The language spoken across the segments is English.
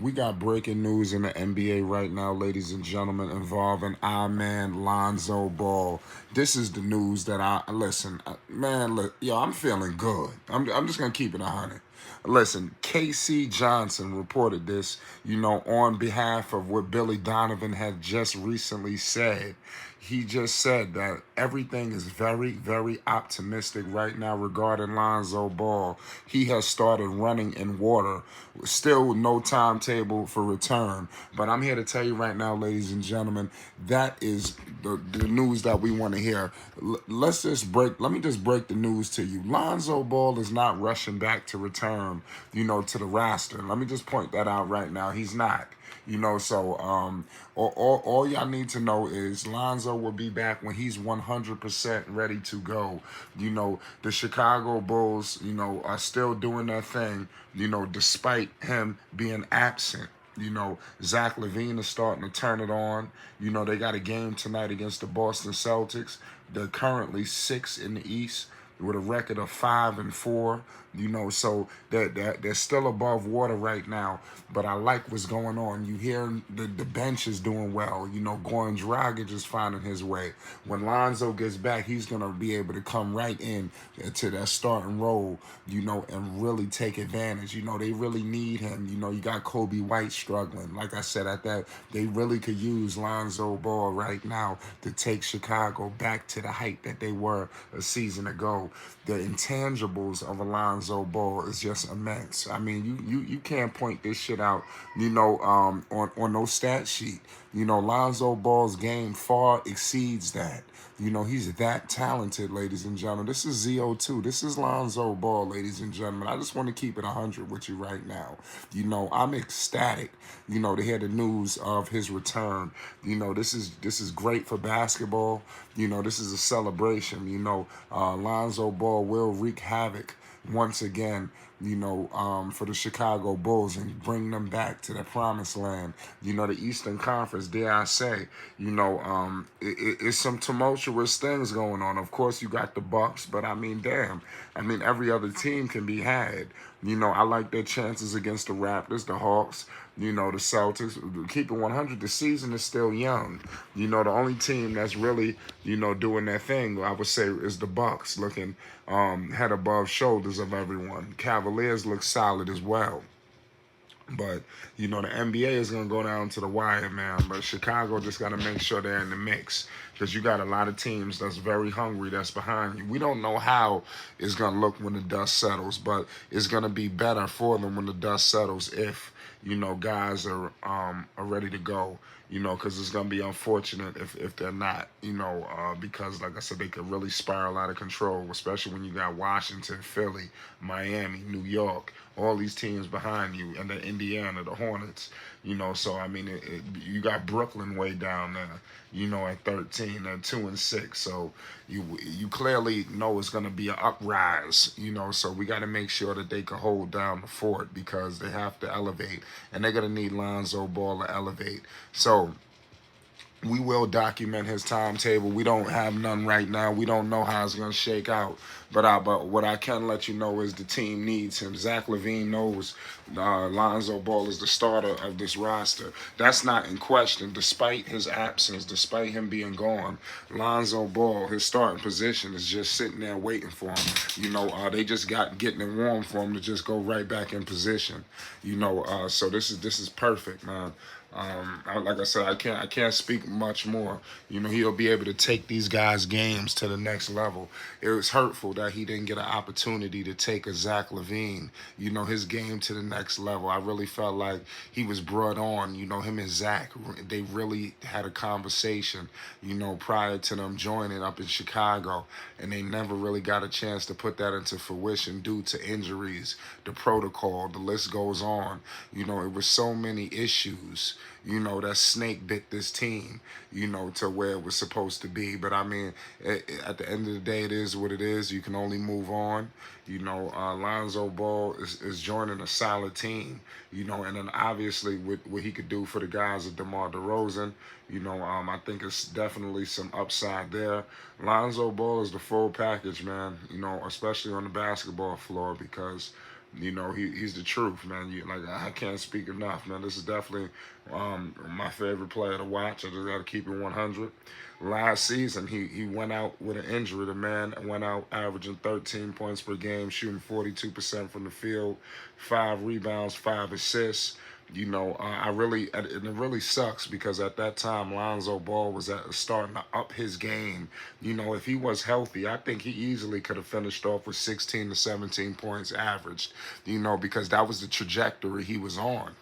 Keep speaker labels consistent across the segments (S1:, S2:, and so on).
S1: We got breaking news in the NBA right now, ladies and gentlemen, involving our man Lonzo Ball. This is the news that I listen, man. Look, yo, I'm feeling good. I'm just gonna keep it 100. Listen, KC Johnson reported this, on behalf of what Billy Donovan had just recently said. He just said that everything is very, very optimistic right now regarding Lonzo Ball. He has started running in water. Still no timetable for return. But I'm here to tell you right now, ladies and gentlemen, that is the news that we want to hear. Let me just break the news to you. Lonzo Ball is not rushing back to return, to the roster. Let me just point that out right now. He's not. So all y'all need to know is Lonzo will be back when he's 100% ready to go. The Chicago Bulls, are still doing their thing, despite him being absent. Zach LaVine is starting to turn it on. They got a game tonight against the Boston Celtics. They're currently 6 in the East with a record of 5-4. So they're still above water right now. But I like what's going on. You hear the bench is doing well. Goran Dragic is finding his way. When Lonzo gets back, he's gonna be able to come right in to that starting role, and really take advantage. They really need him. You got Kobe White struggling. Like I said, at that they really could use Lonzo Ball right now to take Chicago back to the height that they were a season ago. The intangibles of Lonzo Ball is just immense. I mean, you can't point this shit out, on no stat sheet. Lonzo Ball's game far exceeds that. He's that talented, ladies and gentlemen. This is ZO2. This is Lonzo Ball, ladies and gentlemen. I just want to keep it 100 with you right now. I'm ecstatic, to hear the news of his return. This is great for basketball. This is a celebration. Lonzo Ball will wreak havoc once again, for the Chicago Bulls and bring them back to the promised land. The Eastern Conference, dare I say, it's some tumultuous things going on. Of course, you got the Bucks, but I mean, damn. I mean, every other team can be had. I like their chances against the Raptors, the Hawks, the Celtics. Keep it 100. The season is still young. The only team that's really, doing their thing, I would say, is the Bucks, looking head above shoulders of everyone. Cavaliers look solid as well. But, the NBA is going to go down to the wire, man. But Chicago just got to make sure they're in the mix. Because you got a lot of teams that's very hungry that's behind you. We don't know how it's going to look when the dust settles. But it's going to be better for them when the dust settles if, guys are ready to go. Because it's going to be unfortunate if they're not, because, like I said, they could really spiral out of control, especially when you got Washington, Philly, Miami, New York, all these teams behind you, and the Indiana, the Hornets, so, I mean, you got Brooklyn way down there, at 13 and 2-6, so you clearly know it's going to be an uprise, so we got to make sure that they can hold down the fort because they have to elevate, and they're going to need Lonzo Ball to elevate. So we will document his timetable. We don't have none right now. We don't know how it's going to shake out. But what I can let you know is the team needs him. Zach LaVine knows Lonzo Ball is the starter of this roster. That's not in question. Despite his absence, despite him being gone, Lonzo Ball, his starting position, is just sitting there waiting for him. They just getting it warm for him to just go right back in position. So this is perfect, man. Like I said, I can't speak much more. He'll be able to take these guys' games to the next level. It was hurtful that he didn't get an opportunity to take a Zach LaVine, his game to the next level. I really felt like he was brought on. Him and Zach, they really had a conversation, prior to them joining up in Chicago, and they never really got a chance to put that into fruition due to injuries, the protocol, the list goes on. It was so many issues, that snake bit this team, to where it was supposed to be. But I mean, at the end of the day, it is what it is. You can only move on. Lonzo Ball is joining a solid team, and then obviously with what he could do for the guys of DeMar DeRozan, I think it's definitely some upside there. Lonzo Ball is the full package, man, especially on the basketball floor because He's the truth, man. Like I can't speak enough, man. This is definitely my favorite player to watch. I just got to keep it 100. Last season, he went out with an injury. The man went out averaging 13 points per game, shooting 42% from the field, 5 rebounds, 5 assists. I really, and it really sucks because at that time Lonzo Ball was starting to up his game. If he was healthy, I think he easily could have finished off with 16 to 17 points averaged. Because that was the trajectory he was on.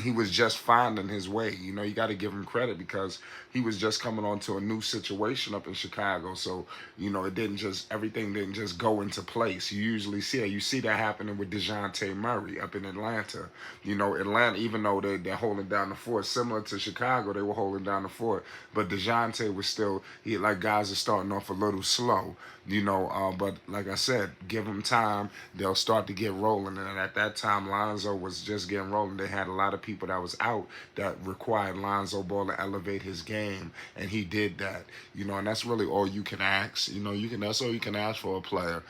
S1: He was just finding his way. You got to give him credit because he was just coming onto a new situation up in Chicago. So, everything didn't just go into place. You usually see that. You see that happening with DeJounte Murray up in Atlanta. Atlanta, even though they're holding down the fort, similar to Chicago, they were holding down the fort. But DeJounte was still, like guys are starting off a little slow. But like I said, give them time, they'll start to get rolling. And at that time, Lonzo was just getting rolling. They had a lot of people that was out that required Lonzo Ball to elevate his game, and he did that. And that's really all you can ask. That's all you can ask for a player.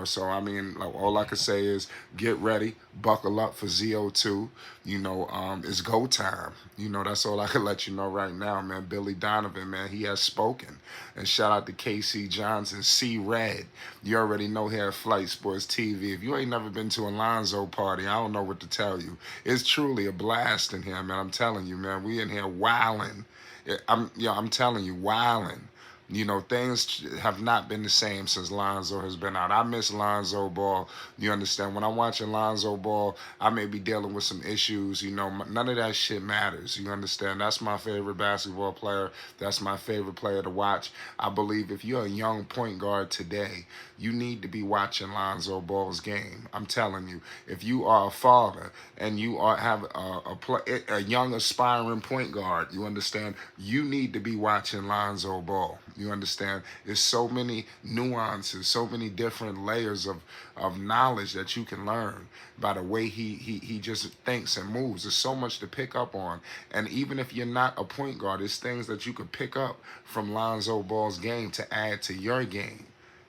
S1: So I mean, like, all I can say is get ready, buckle up for ZO2. It's go time. That's all I can let you know right now, man. Billy Donovan, man, he has spoken. And shout out to KC Johnson, C Red. You already know here at Flight Sports TV. If you ain't never been to a Lonzo party, I don't know what to tell you. It's truly a blast in here, man. I'm telling you, man. We in here wilding. I'm telling you, wilding. Things have not been the same since Lonzo has been out. I miss Lonzo Ball. You understand? When I'm watching Lonzo Ball, I may be dealing with some issues. None of that shit matters. You understand? That's my favorite basketball player. That's my favorite player to watch. I believe if you're a young point guard today, you need to be watching Lonzo Ball's game. I'm telling you, if you are a father and you have a young aspiring point guard, you understand, you need to be watching Lonzo Ball. You understand? There's so many nuances, so many different layers of knowledge that you can learn by the way he just thinks and moves. There's so much to pick up on. And even if you're not a point guard, there's things that you could pick up from Lonzo Ball's game to add to your game.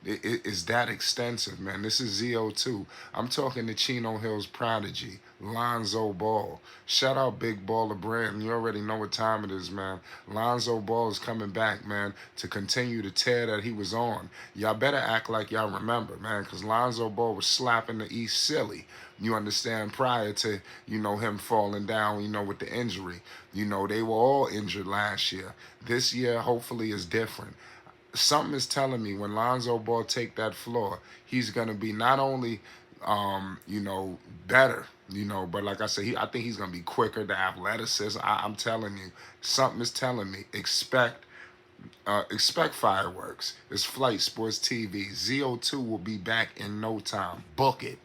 S1: It's that extensive, man. This is ZO2. I'm talking to Chino Hill's prodigy, Lonzo Ball. Shout out Big Baller Brand. You already know what time it is, man. Lonzo Ball is coming back, man, to continue the tear that he was on. Y'all better act like y'all remember, man, because Lonzo Ball was slapping the East silly. You understand? Prior to, him falling down, with the injury. They were all injured last year. This year, hopefully, is different. Something is telling me when Lonzo Ball take that floor, he's gonna be not only, better, but like I said, I think he's gonna be quicker. The athleticism, I'm telling you, something is telling me expect fireworks. It's Flight Sports TV. ZO2 will be back in no time. Book it.